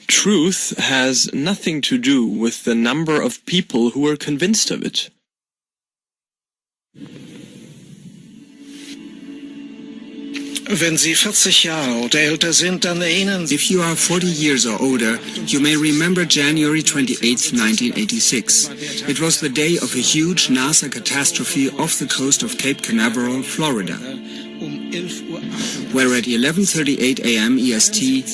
Truth has nothing to do with the number of people who are convinced of it. If you are 40 years or older, you may remember January 28, 1986. It was the day of a huge NASA catastrophe off the coast of Cape Canaveral, Florida, where at 11:38 a.m. EST,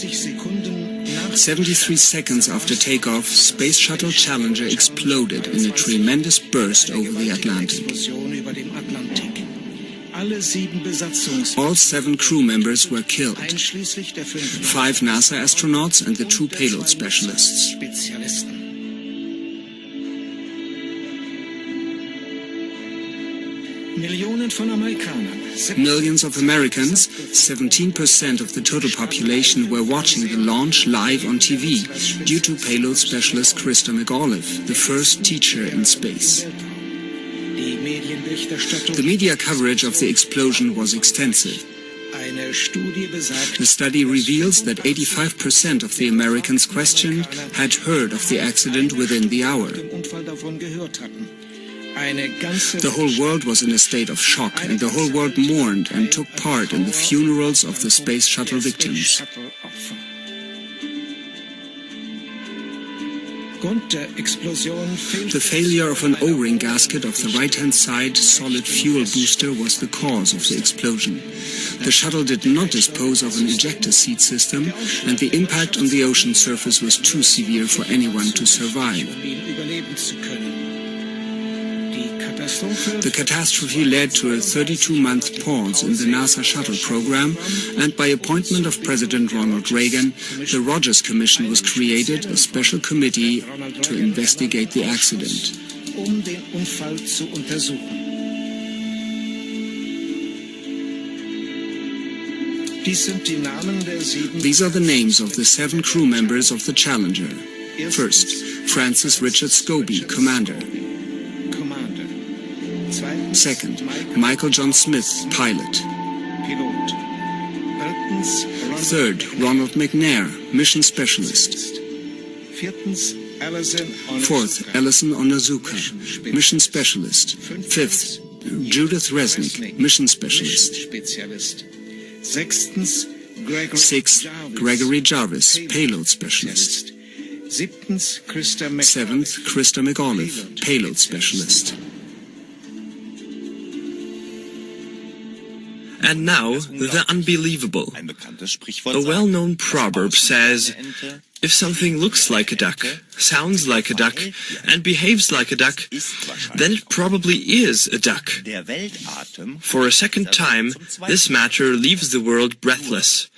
73 seconds after takeoff, Space Shuttle Challenger exploded in a tremendous burst over the Atlantic. All 7 crew members were killed, 5 NASA astronauts and the 2 payload specialists. Millions of Americans, 17% of the total population, were watching the launch live on TV due to payload specialist Christa McAuliffe, the first teacher in space. The media coverage of the explosion was extensive. The study reveals that 85% of the Americans questioned had heard of the accident within the hour. The whole world was in a state of shock, and the whole world mourned and took part in the funerals of the Space Shuttle victims. The failure of an O-ring gasket of the right-hand side solid fuel booster was the cause of the explosion. The shuttle did not dispose of an ejector seat system, and the impact on the ocean surface was too severe for anyone to survive. The catastrophe led to a 32-month pause in the NASA shuttle program, and by appointment of President Ronald Reagan, the Rogers Commission was created, a special committee to investigate the accident. These are the names of the 7 crew members of the Challenger. First, Francis Richard Scobie, Commander. Second, Michael John Smith, pilot. Third, Ronald McNair, mission specialist. Fourth, ONIZUKA, mission specialist. Fifth, Judith RESNIK, mission specialist. Sixth, Gregory JARVIS, payload specialist. Seventh, Christa McAuliffe, payload specialist. And now, the unbelievable. A well-known proverb says, if something looks like a duck, sounds like a duck, and behaves like a duck, then it probably is a duck. For a second time, this matter leaves the world breathless.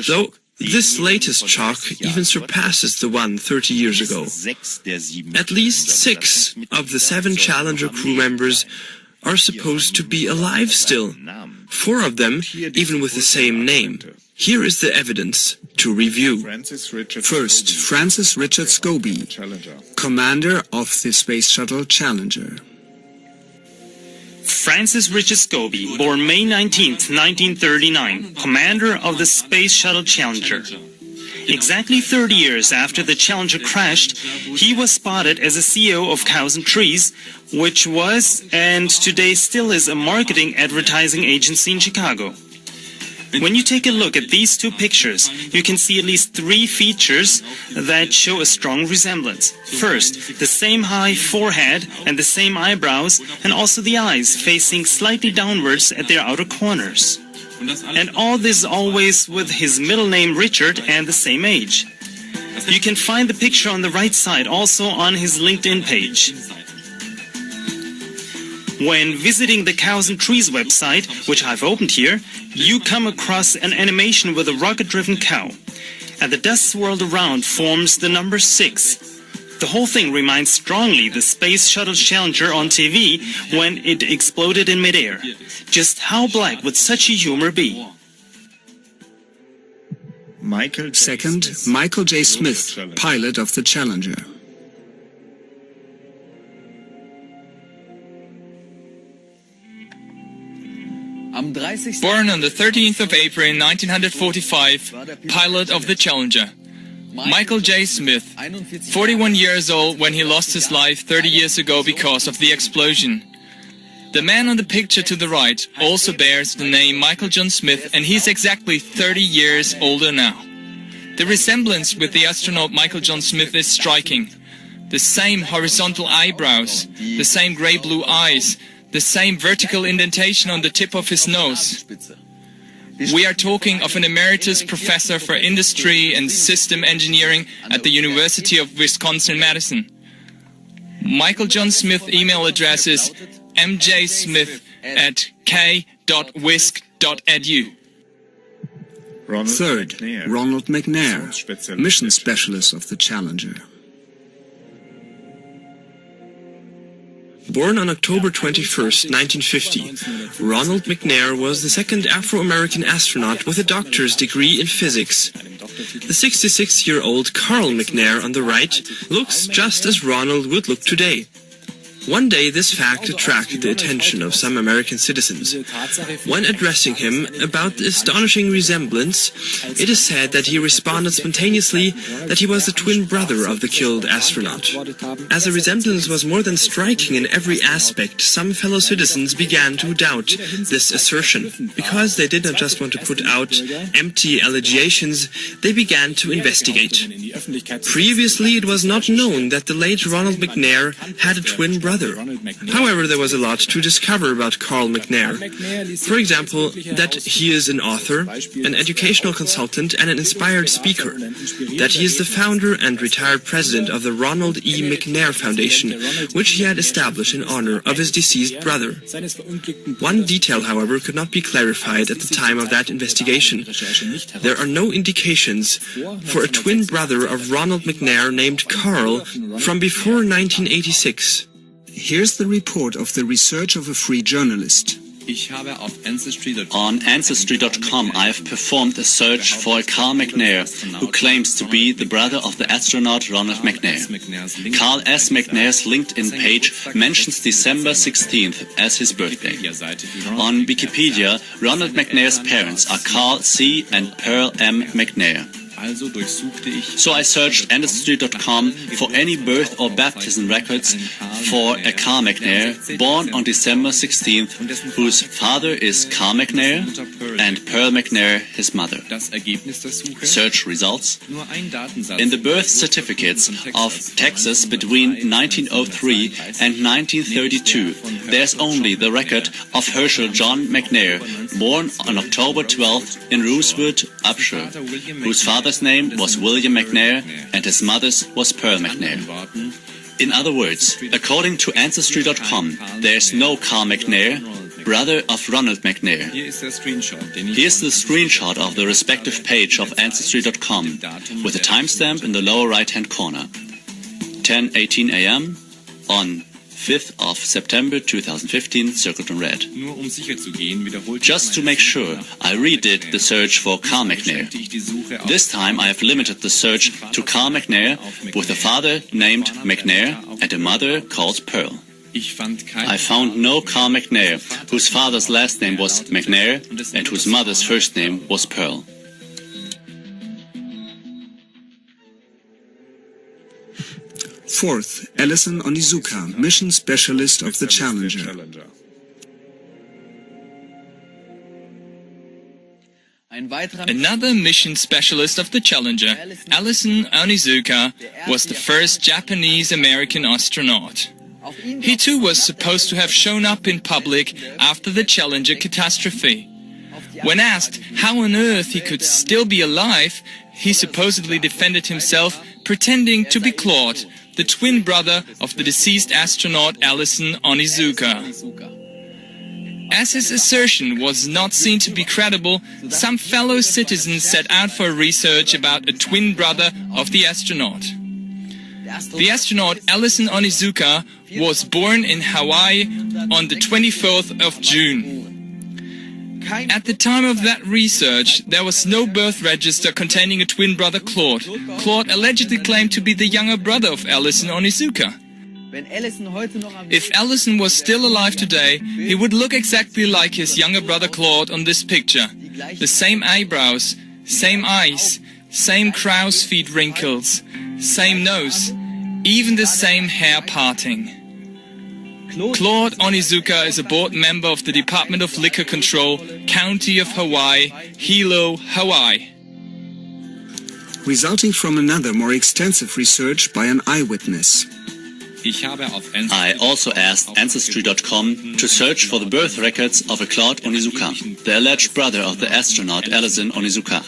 Though this latest shock even surpasses the one 30 years ago. At least 6 of the 7 Challenger crew members are supposed to be alive still. 4 of them even with the same name. Here is the evidence to review. First, Francis Richard Scobie, commander of the Space Shuttle Challenger. Francis Richard Scobie, born May 19, 1939, commander of the Space Shuttle Challenger. Exactly 30 years after the Challenger crashed, he was spotted as a CEO of Cows and Trees, which was, and today still is, a marketing advertising agency in Chicago. When you take a look at these 2 pictures, you can see at least 3 features that show a strong resemblance. First, the same high forehead and the same eyebrows, and also the eyes facing slightly downwards at their outer corners. And all this always with his middle name Richard and the same age. You can find the picture on the right side, also on his LinkedIn page. When visiting the Cows and Trees website, which I've opened here, you come across an animation with a rocket-driven cow. And the dust swirled around forms the number 6. The whole thing reminds strongly the Space Shuttle Challenger on TV when it exploded in midair. Just how black would such a humor be? Second, Michael J. Smith, pilot of the Challenger. Born on the 13th of April 1945, pilot of the Challenger. Michael J. Smith, 41 years old when he lost his life 30 years ago because of the explosion. The man on the picture to the right also bears the name Michael John Smith, and he's exactly 30 years older now. The resemblance with the astronaut Michael John Smith is striking. The same horizontal eyebrows, the same grey-blue eyes, the same vertical indentation on the tip of his nose. We are talking of an emeritus professor for industry and system engineering at the University of Wisconsin-Madison. Michael John Smith's email address is mjsmith@k.wisc.edu. Third, Ronald McNair, mission specialist of the Challenger. Born on October 21, 1950, Ronald McNair was the second Afro-American astronaut with a doctor's degree in physics. The 66-year-old Carl McNair on the right looks just as Ronald would look today. One day this fact attracted the attention of some American citizens. When addressing him about the astonishing resemblance, it is said that he responded spontaneously that he was the twin brother of the killed astronaut. As the resemblance was more than striking in every aspect, some fellow citizens began to doubt this assertion. Because they did not just want to put out empty allegations, they began to investigate. Previously, it was not known that the late Ronald McNair had a twin brother. However, there was a lot to discover about Carl McNair. For example, that he is an author, an educational consultant, and an inspired speaker. That he is the founder and retired president of the Ronald E. McNair Foundation, which he had established in honor of his deceased brother. One detail, however, could not be clarified at the time of that investigation. There are no indications for a twin brother of Ronald McNair named Carl from before 1986. Here's the report of the research of a free journalist. On Ancestry.com I have performed a search for a Carl McNair, who claims to be the brother of the astronaut Ronald McNair. Carl S. McNair's LinkedIn page mentions December 16th as his birthday. On Wikipedia, Ronald McNair's parents are Carl C. and Pearl M. McNair. So I searched Ancestry.com for any birth or baptism records for a Carl McNair born on December 16th, whose father is Carl McNair and Pearl McNair, his mother. Search results. In the birth certificates of Texas between 1903 and 1932, there's only the record of Herschel John McNair, born on October 12th in Rosewood, Upshur, whose father's name was William McNair and his mother's was Pearl McNair. In other words, according to Ancestry.com, there's no Carl McNair, brother of Ronald McNair. Here's the screenshot of the respective page of Ancestry.com with a timestamp in the lower right-hand corner. 10:18 a.m. on 5th of September 2015, circled in red. Just to make sure, I redid the search for Carl McNair. This time I have limited the search to Carl McNair with a father named McNair and a mother called Pearl. I found no Carl McNair, whose father's last name was McNair and whose mother's first name was Pearl. Fourth, ONIZUKA, mission specialist of the Challenger. Another mission specialist of the Challenger, ONIZUKA, was the first Japanese-American astronaut. He too was supposed to have shown up in public after the Challenger catastrophe. When asked how on earth he could still be alive, he supposedly defended himself, pretending to be Claude, the twin brother of the deceased astronaut ONIZUKA. As his assertion was not seen to be credible, some fellow citizens set out for research about a twin brother of the astronaut. The astronaut ONIZUKA was born in Hawaii on the 24th of June. At the time of that research, there was no birth register containing a twin brother Claude. Claude allegedly claimed to be the younger brother of ONIZUKA. If Ellison was still alive today, he would look exactly like his younger brother Claude on this picture. The same eyebrows, same eyes, same crow's feet wrinkles, same nose, even the same hair parting. Claude Onizuka is a board member of the Department of Liquor Control, County of Hawaii, Hilo, Hawaii. Resulting from another more extensive research by an eyewitness. I also asked Ancestry.com to search for the birth records of a Claude Onizuka, the alleged brother of the astronaut ELLISON Onizuka.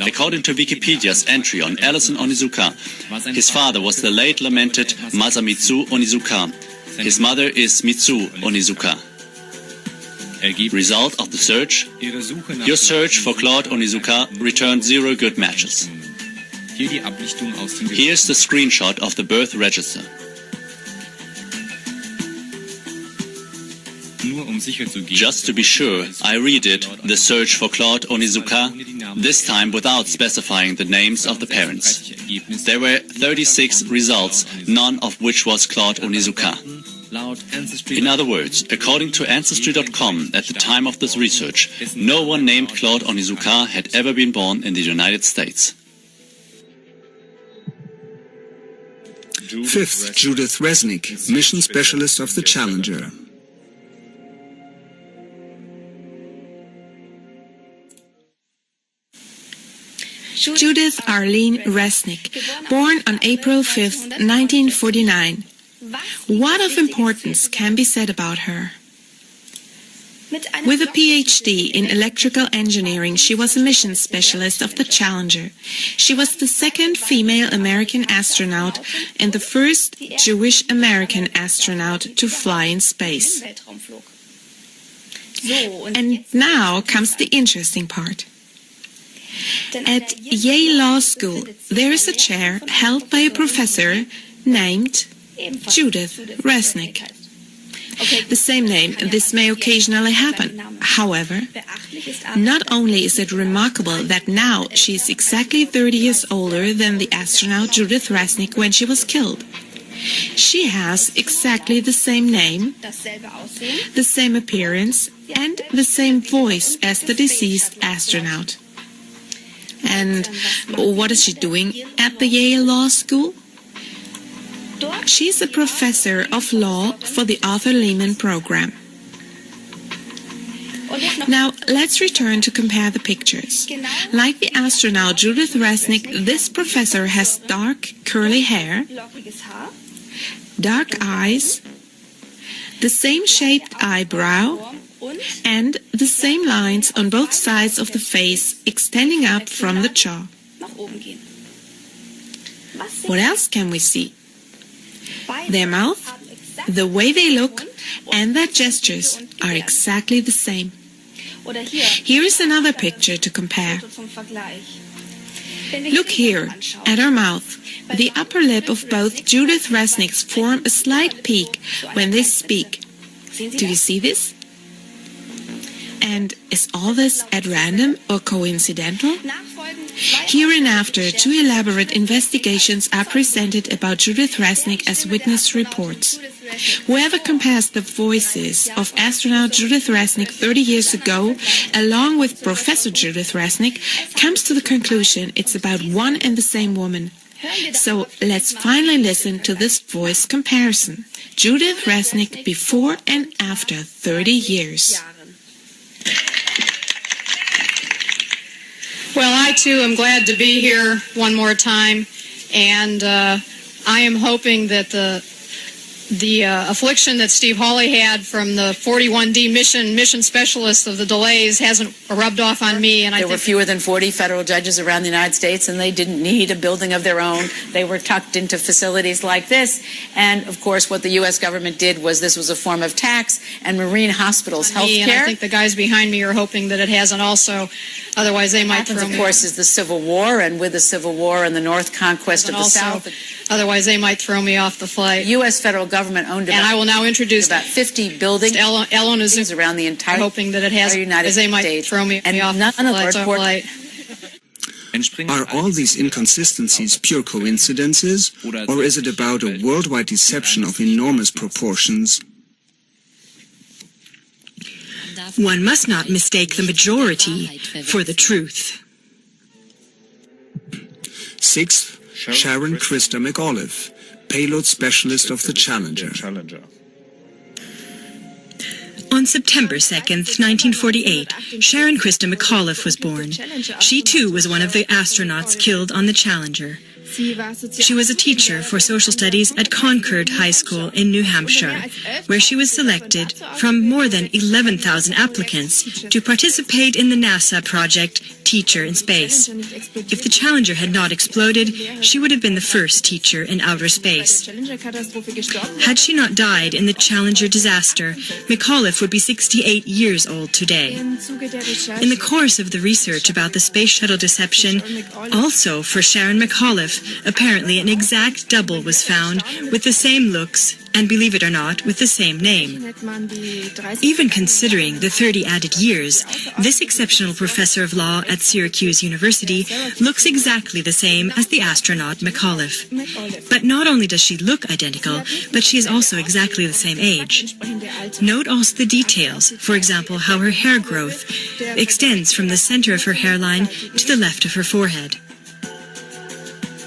According to Wikipedia's entry on ELLISON Onizuka, his father was the late lamented Masamitsu Onizuka. His mother is Mitsu Onizuka. Result of the search? Your search for Claude Onizuka returned 0 good matches. Here's the screenshot of the birth register. Just to be sure, I read it, the search for Claude Onizuka, this time without specifying the names of the parents. There were 36 results, none of which was Claude Onizuka. In other words, according to Ancestry.com, at the time of this research, no one named Claude Onizuka had ever been born in the United States. Fifth, Judith RESNIK, mission specialist of the Challenger. Judith Arlene RESNIK, born on April 5, 1949. What of importance can be said about her? With a PhD in electrical engineering, she was a mission specialist of the Challenger. She was the second female American astronaut and the first Jewish American astronaut to fly in space. And now comes the interesting part. At Yale Law School, there is a chair held by a professor named Judith RESNIK. The same name, this may occasionally happen. However, not only is it remarkable that now she is exactly 30 years older than the astronaut Judith RESNIK when she was killed. She has exactly the same name, the same appearance, and the same voice as the deceased astronaut. And what is she doing at the Yale Law School? She's a professor of law for the Arthur Lehman program. Now, let's return to compare the pictures. Like the astronaut Judith RESNIK, this professor has dark, curly hair, dark eyes, the same shaped eyebrow, and the same lines on both sides of the face extending up from the jaw. What else can we see? Their mouth, the way they look, and their gestures are exactly the same. Here is another picture to compare. Look here at her mouth. The upper lip of both Judith RESNIKs form a slight peak when they speak. Do you see this? And is all this at random or coincidental? Hereinafter, 2 elaborate investigations are presented about Judith RESNIK as witness reports. Whoever compares the voices of astronaut Judith RESNIK 30 years ago, along with Professor Judith RESNIK, comes to the conclusion it's about one and the same woman. So let's finally listen to this voice comparison. Judith RESNIK before and after 30 years. Well, I too am glad to be here one more time, and I am hoping that the affliction that Steve Hawley had from the 41D mission specialist of the delays hasn't rubbed off on me. And there were fewer than 40 federal judges around the United States, and they didn't need a building of their own. They were tucked into facilities like this. And, of course, what the U.S. government did was this was a form of tax, and Marine hospitals health care. And I think the guys behind me are hoping that it hasn't also. Otherwise, they might throw me. Of course, is the Civil War, and with the Civil War and the North conquest of the South. Otherwise, they might throw me off the flight. The U.S. federal government owned and I will now introduce about 50 buildings around the entire hoping that it has United States. They might throw me off the flight. Are all these inconsistencies pure coincidences, or is it about a worldwide deception of enormous proportions? One must not mistake the majority for the truth. Sixth, Sharon Christa McAuliffe, payload specialist of the Challenger. On September 2nd, 1948, Sharon Christa McAuliffe was born. She too was one of the astronauts killed on the Challenger. She was a teacher for social studies at Concord High School in New Hampshire, where she was selected from more than 11,000 applicants to participate in the NASA project Teacher in Space. If the Challenger had not exploded, she would have been the first teacher in outer space. Had she not died in the Challenger disaster, McAuliffe would be 68 years old today. In the course of the research about the space shuttle deception, also for Sharon McAuliffe, apparently an exact double was found with the same looks and, believe it or not, with the same name. Even considering the 30 added years, this exceptional professor of law at Syracuse University looks exactly the same as the astronaut McAuliffe. But not only does she look identical, but she is also exactly the same age. Note also the details, for example, how her hair growth extends from the center of her hairline to the left of her forehead.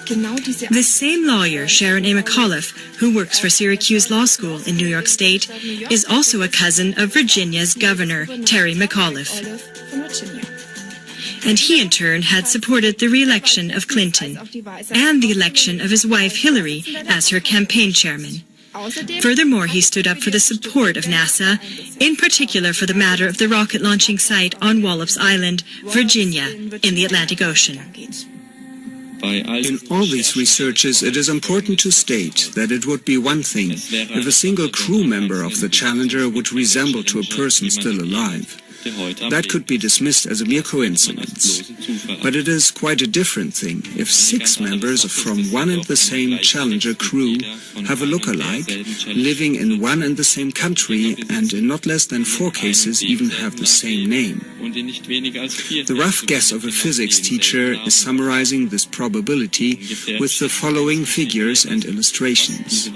The same lawyer, Sharon A. McAuliffe, who works for Syracuse Law School in New York State, is also a cousin of Virginia's governor, Terry McAuliffe. And he, in turn, had supported the re-election of Clinton and the election of his wife, Hillary, as her campaign chairman. Furthermore, he stood up for the support of NASA, in particular for the matter of the rocket launching site on Wallops Island, Virginia, in the Atlantic Ocean. In all these researches, it is important to state that it would be one thing if a single crew member of the Challenger would resemble to a person still alive. That could be dismissed as a mere coincidence. But it is quite a different thing if 6 members from one and the same Challenger crew have a look-alike, living in one and the same country, and in not less than 4 cases even have the same name. The rough guess of a physics teacher is summarizing this probability with the following figures and illustrations.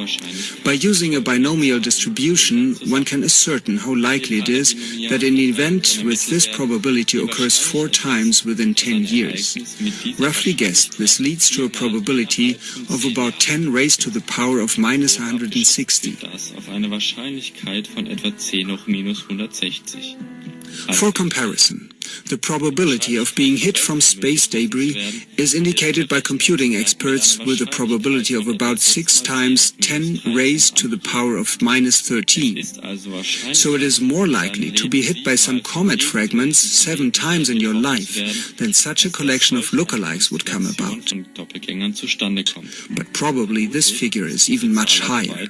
By using a binomial distribution, one can ascertain how likely it is that an event with this probability occurs 4 times within 10 years. Roughly guessed, this leads to a probability of about 10 raised to the power of minus 160. For comparison, the probability of being hit from space debris is indicated by computing experts with a probability of about 6 times 10 raised to the power of minus 13. So it is more likely to be hit by some comet fragments 7 times in your life than such a collection of lookalikes would come about. But probably this figure is even much higher.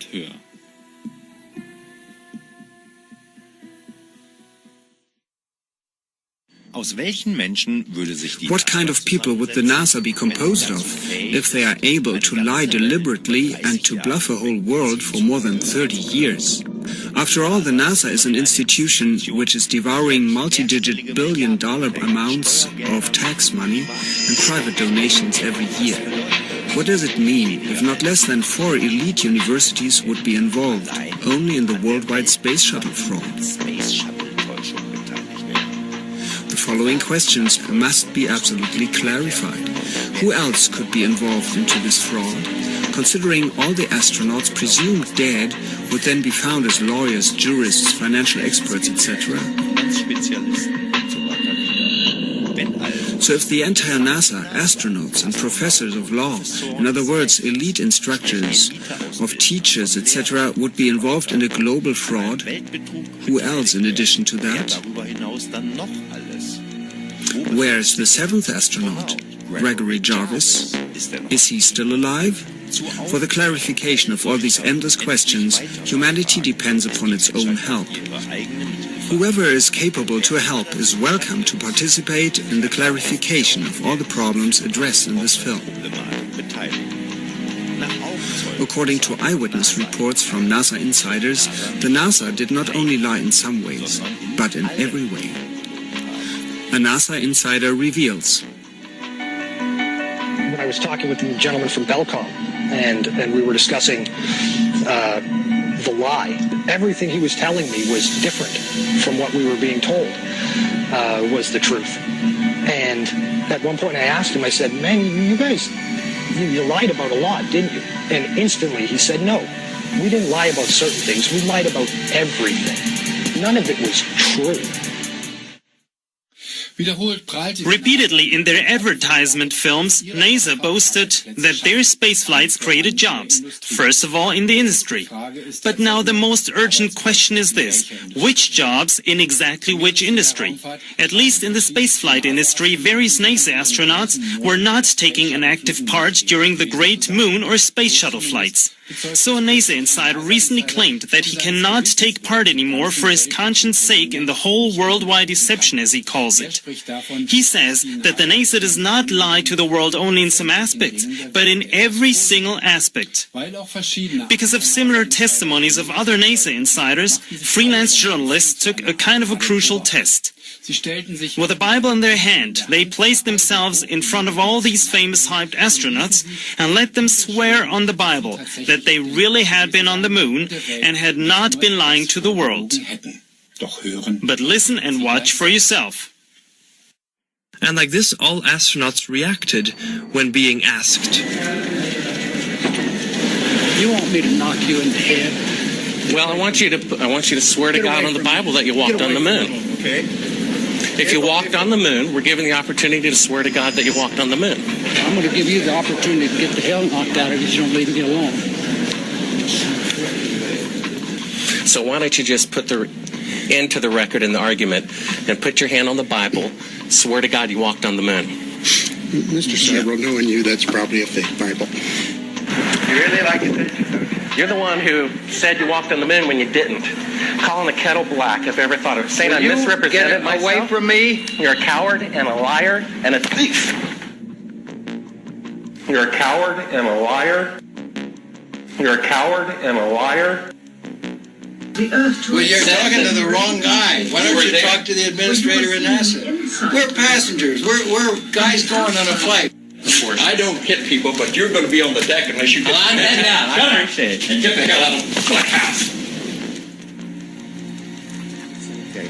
What kind of people would the NASA be composed of if they are able to lie deliberately and to bluff a whole world for more than 30 years? After all, the NASA is an institution which is devouring multi-digit billion-dollar amounts of tax money and private donations every year. What does it mean if not less than 4 elite universities would be involved only in the worldwide space shuttle fraud? The following questions must be absolutely clarified. Who else could be involved into this fraud? Considering all the astronauts presumed dead would then be found as lawyers, jurists, financial experts, etc. So if the entire NASA, astronauts and professors of law, in other words, elite instructors of teachers, etc., would be involved in a global fraud, who else in addition to that? Where is the 7th astronaut, Gregory Jarvis? Is he still alive? For the clarification of all these endless questions, humanity depends upon its own help. Whoever is capable to help is welcome to participate in the clarification of all the problems addressed in this film. According to eyewitness reports from NASA insiders, the NASA did not only lie in some ways, but in every way. A NASA insider reveals. When I was talking with the gentleman from Belcom, and we were discussing the lie, everything he was telling me was different from what we were being told was the truth. And at one point I asked him, I said, man, you guys you lied about a lot, didn't you? And instantly he said, no, we didn't lie about certain things. We lied about everything. None of it was true. Repeatedly in their advertisement films, NASA boasted that their space flights created jobs, first of all in the industry. But now the most urgent question is this: which jobs in exactly which industry? At least in the spaceflight industry, various NASA astronauts were not taking an active part during the Great Moon or Space Shuttle flights. So a NASA insider recently claimed that he cannot take part anymore for his conscience sake in the whole worldwide deception, as he calls it. He says that the NASA does not lie to the world only in some aspects, but in every single aspect. Because of similar testimonies of other NASA insiders, freelance journalists took a kind of a crucial test. With a Bible in their hand, they placed themselves in front of all these famous hyped astronauts and let them swear on the Bible that they really had been on the moon and had not been lying to the world. But listen and watch for yourself. And like this, all astronauts reacted when being asked. You want me to knock you in the head? Well, I want you to swear to God on the Bible that you walked on the moon. Okay. If you walked on the moon, we're given the opportunity to swear to God that you walked on the moon. I'm going to give you the opportunity to get the hell knocked out of you if you don't leave me alone. So why don't you just put the end to the record in the argument and put your hand on the Bible, swear to God you walked on the moon. Mr. Several, knowing you, that's probably a fake Bible. You really like it? You're the one who said you walked on the moon when you didn't. Calling the kettle black, if I ever thought of it. Saying I misrepresented myself. Away from me. You're a coward and a liar and a thief. You're a coward and a liar. You're a coward and a liar. Well, you're talking to the wrong guy. Why don't you talk to the administrator at NASA? We're passengers. We're guys going on a flight. Of course. I don't hit people, but you're going to be on the deck unless you get I'm heading out. I appreciate it. and get the hell out of the house.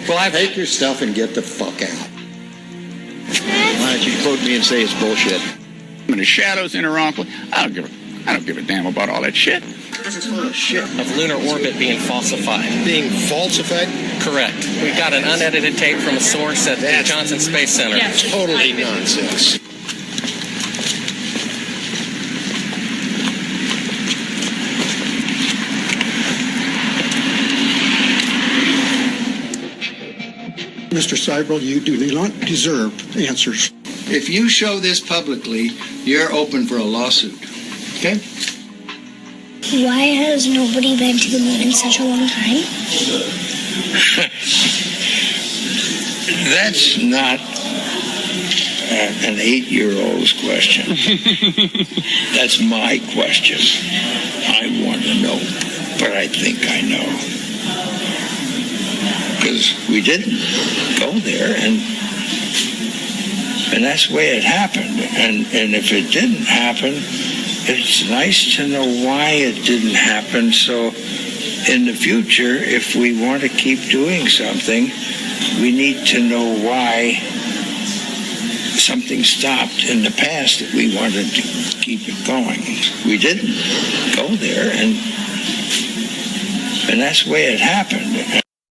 Well, take your stuff and get the fuck out. Why don't you quote me and say it's bullshit? When the shadows in her uncle, I don't give a damn about all that shit. Shit. Of lunar orbit being falsified. Being falsified? Correct. We've got an unedited tape from a source at the Johnson Space Center. It's totally nonsense. Mr. Seibel, you do not deserve answers. If you show this publicly, you're open for a lawsuit. Okay? Why has nobody been to the moon in such a long time? That's not an 8-year-old's question. That's my question. I want to know, but I think I know. Because we didn't go there, and that's the way it happened. And if it didn't happen, it's nice to know why it didn't happen. So in the future, if we want to keep doing something, we need to know why something stopped in the past that we wanted to keep it going. We didn't go there, and that's the way it happened.